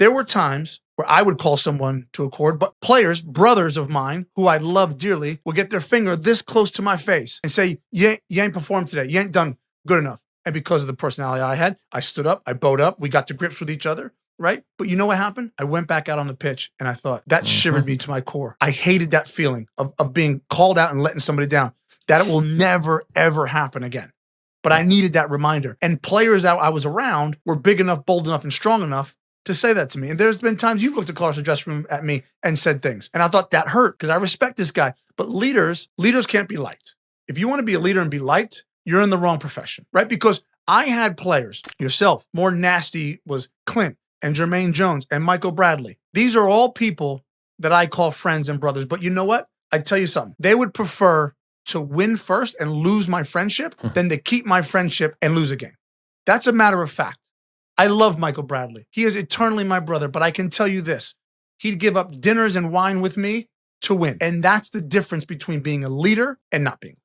There were times where I would call someone to accord, but players, brothers of mine, who I love dearly, would get their finger this close to my face and say, you ain't performed today. You ain't done good enough. And because of the personality I had, I stood up, I bowed up, we got to grips with each other, right? But you know what happened? I went back out on the pitch and I thought, that shivered me to my core. I hated that feeling of being called out and letting somebody down. That it will never, ever happen again. But I needed that reminder. And players that I was around were big enough, bold enough, and strong enough to say that to me. And there's been times you've looked across the dressing room at me and said things. And I thought that hurt because I respect this guy. But leaders can't be liked. If you want to be a leader and be liked, you're in the wrong profession, right? Because I had players, yourself, more nasty was Clint and Jermaine Jones and Michael Bradley. These are all people that I call friends and brothers. But you know what? I tell you something. They would prefer to win first and lose my friendship than to keep my friendship and lose a game. That's a matter of fact. I love Michael Bradley. He is eternally my brother, but I can tell you this. He'd give up dinners and wine with me to win. And that's the difference between being a leader and not being.